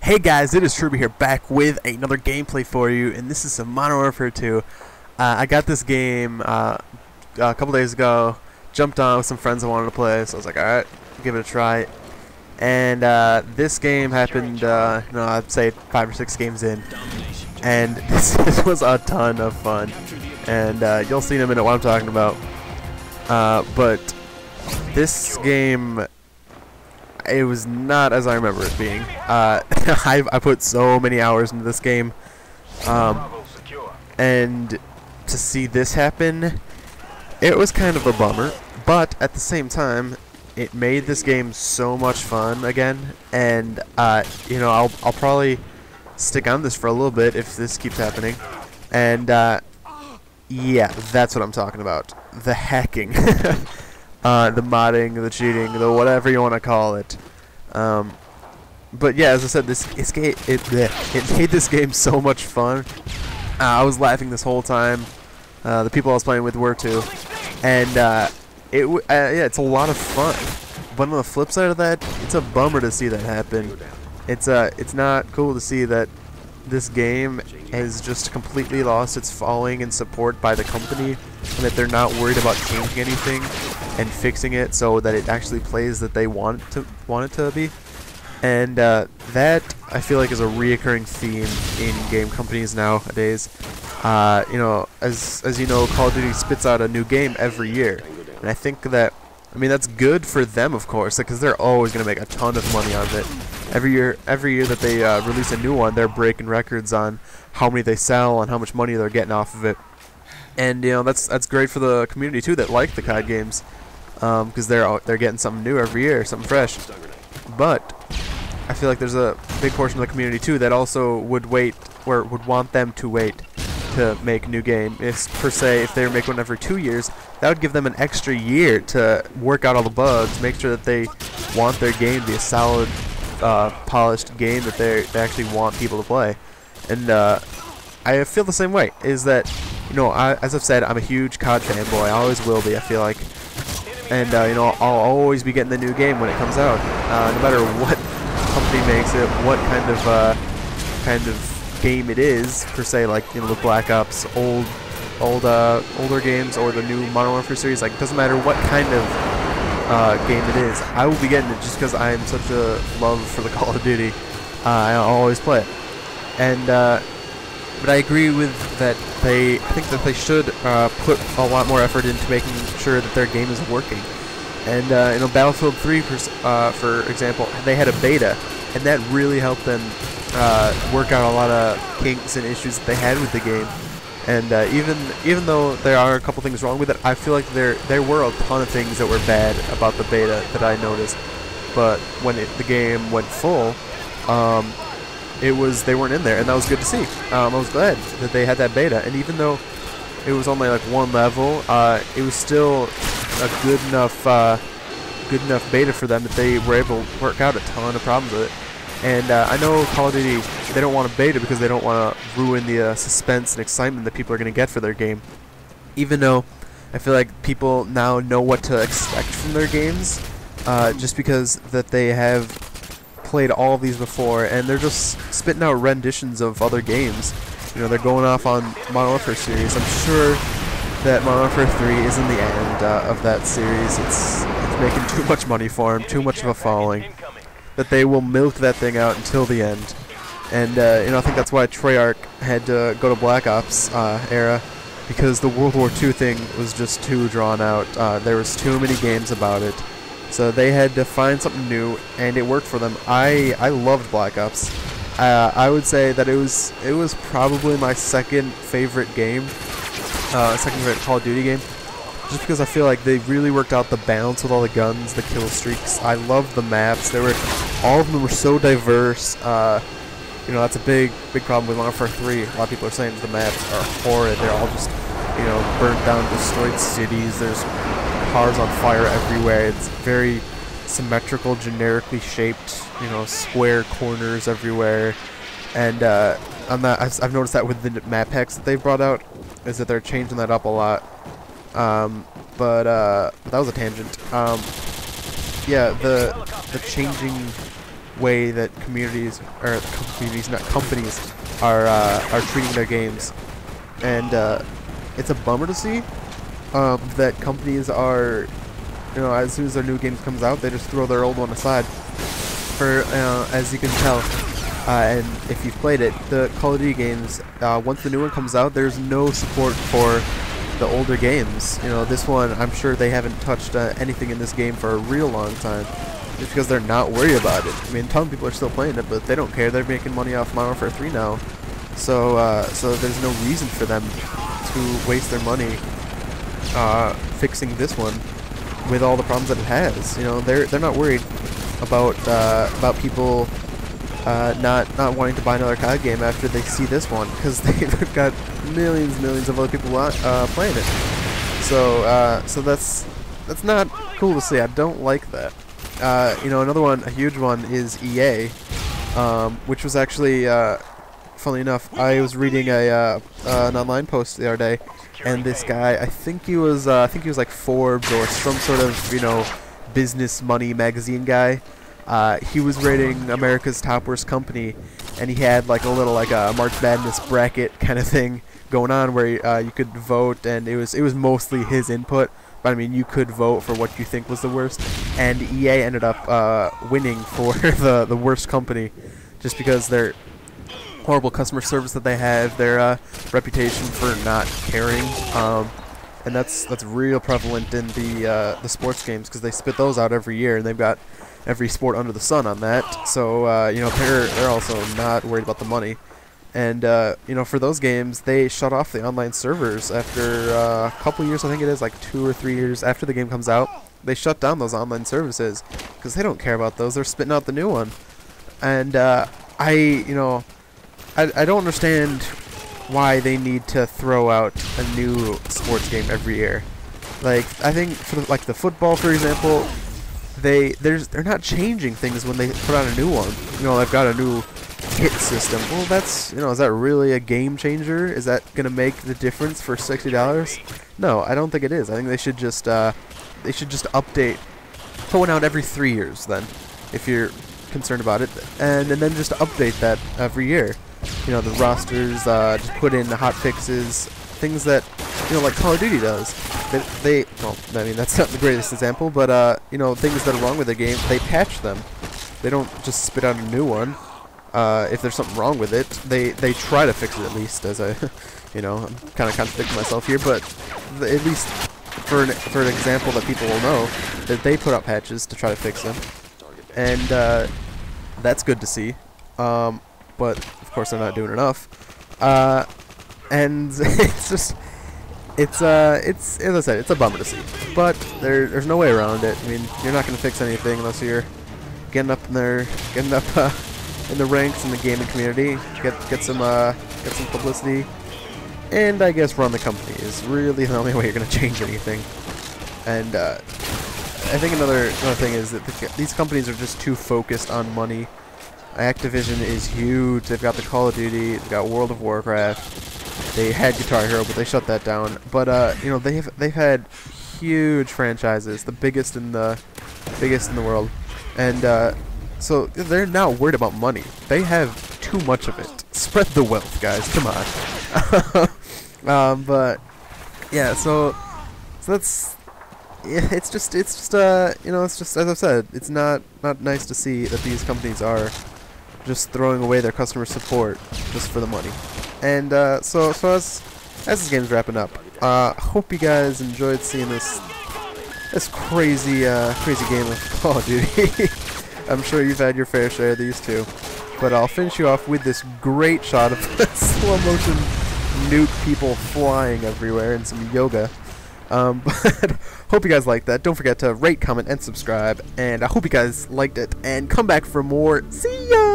Hey guys, it is Truby here, back with another gameplay for you, and this is some Modern Warfare 2. I got this game a couple days ago, jumped on with some friends I wanted to play, so I was like, alright, give it a try. And this game happened, I'd say 5 or 6 games in, and this was a ton of fun. And you'll see in a minute what I'm talking about. But this game, it was not as I remember it being. I put so many hours into this game, and to see this happen, it was kind of a bummer. But at the same time, it made this game so much fun again, and I'll probably stick on this for a little bit if this keeps happening. And yeah, that's what I'm talking about. The hacking. The modding, the cheating, the whatever you want to call it. But yeah, as I said, it made this game so much fun. I was laughing this whole time. The people I was playing with were too. And yeah, it's a lot of fun. But on the flip side of that, it's a bummer to see that happen. It's not cool to see that this game has just completely lost its following and support by the company, and that they're not worried about changing anything and fixing it so that it actually plays that they want it to be. And that, I feel like, is a reoccurring theme in game companies nowadays. As you know, Call of Duty spits out a new game every year, and I think that, that's good for them, of course, because they're always going to make a ton of money on it. Every year that they release a new one, they're breaking records on how many they sell and how much money they're getting off of it. And that's great for the community too that like the COD games, because they're getting something new every year, something fresh. But I feel like there's a big portion of the community too that also would want them to wait to make a new game. If they make one every 2 years, that would give them an extra year to work out all the bugs, make sure that they want their game to be a solid, polished game that they actually want people to play. And I feel the same way. Is that, as I've said, I'm a huge COD fanboy. I always will be, I feel like. And I'll always be getting the new game when it comes out, no matter what company makes it, what kind of game it is per se, like the Black Ops, older games, or the new Modern Warfare series. Like, it doesn't matter what kind of game it is, I will be getting it just because I'm such a love for the Call of Duty. I'll always play it. And but I agree with that. I think that they should put a lot more effort into making sure that their game is working. And Battlefield 3, for example, they had a beta, and that really helped them work out a lot of kinks and issues that they had with the game. And even though there are a couple things wrong with it, I feel like there were a ton of things that were bad about the beta that I noticed. But when the game went full, they weren't in there, and that was good to see. I was glad that they had that beta, and even though it was only like one level, it was still a good enough beta for them that they were able to work out a ton of problems with it. And I know Call of Duty, they don't want a beta because they don't want to ruin the suspense and excitement that people are going to get for their game. Even though I feel like people now know what to expect from their games, just because that they have played all of these before, and they're just spitting out renditions of other games. They're going off on Modern Warfare series. I'm sure that Modern Warfare 3 isn't the end of that series. It's making too much money for them, too much of a following, that they will milk that thing out until the end. And I think that's why Treyarch had to go to Black Ops era, because the World War II thing was just too drawn out. There was too many games about it. So they had to find something new, and it worked for them. I loved Black Ops. I would say that it was probably my second favorite game, second favorite Call of Duty game, just because I feel like they really worked out the balance with all the guns, the kill streaks. I loved the maps. All of them were so diverse. That's a big problem with Modern Warfare 3. A lot of people are saying the maps are horrid. They're all just burnt down, destroyed cities. There's cars on fire everywhere. It's very symmetrical, generically shaped, square corners everywhere. And I've noticed that with the map packs that they've brought out, is that they're changing that up a lot. But that was a tangent. Yeah, the changing way that communities, or communities, not companies, are treating their games, and it's a bummer to see that companies are, you know, as soon as their new game comes out, they just throw their old one aside. For as you can tell, and if you've played it, the Call of Duty games, once the new one comes out, there's no support for the older games. You know, this one, I'm sure they haven't touched anything in this game for a real long time, just because they're not worried about it. I mean, a ton of people are still playing it, but they don't care. They're making money off Modern Warfare 3 now, so there's no reason for them to waste their money fixing this one with all the problems that it has. You know, they're not worried about people not wanting to buy another COD game after they see this one, because they've got millions of other people playing it. So that's not cool to see. I don't like that. You know, another one, a huge one, is EA, which was actually, funnily enough, I was reading an online post the other day, and this guy, I think he was like Forbes or some sort of, you know, business money magazine guy. He was rating America's top worst company, and he had like a little March Madness bracket kind of thing going on where you could vote, and it was mostly his input. But I mean, you could vote for what you think was the worst, and EA ended up winning for the worst company, just because their horrible customer service that they have, their reputation for not caring, and that's real prevalent in the sports games, because they spit those out every year, and they've got every sport under the sun on that. So you know, they're also not worried about the money. And you know, for those games, they shut off the online servers after a couple years. I think it is like 2 or 3 years after the game comes out. They shut down those online services because they don't care about those. They're spitting out the new one. And you know, I don't understand why they need to throw out a new sports game every year. Like, I think for the football, for example, they're not changing things when they put out a new one. You know, they've got a new hit system. Well, that's, you know, is that really a game changer? Is that gonna make the difference for $60? No, I don't think it is. I think they should just update, put one out every 3 years then, if you're concerned about it, and then just update that every year. You know, the rosters, just put in the hot fixes, things that, you know, like Call of Duty does. Well, I mean, that's not the greatest example, but you know, things that are wrong with the game, they patch them. They don't just spit out a new one. If there's something wrong with it, they try to fix it, at least, as I, you know, I'm kind of contradicting myself here, but at least for an example that people will know, that they put out patches to try to fix them, and that's good to see. But of course they're not doing enough, and it's just, it's as I said, it's a bummer to see, but there's no way around it. I mean, you're not going to fix anything unless you're getting up in the ranks in the gaming community, get some publicity, and I guess run the company is really the only way you're going to change anything. And I think another thing is that these companies are just too focused on money. Activision is huge. They've got the Call of Duty, they've got World of Warcraft. They had Guitar Hero, but they shut that down. But you know, they've had huge franchises, the biggest in the world, and so they're not worried about money. They have too much of it. Spread the wealth, guys. Come on. But yeah, so that's, yeah, it's just you know, it's just, as I've said, it's not nice to see that these companies are just throwing away their customer support just for the money. And so as this game's wrapping up, hope you guys enjoyed seeing this crazy game of Call of Duty. I'm sure you've had your fair share of these too. But I'll finish you off with this great shot of slow motion nuke people flying everywhere and some yoga. But hope you guys liked that. Don't forget to rate, comment, and subscribe. And I hope you guys liked it. And come back for more. See ya!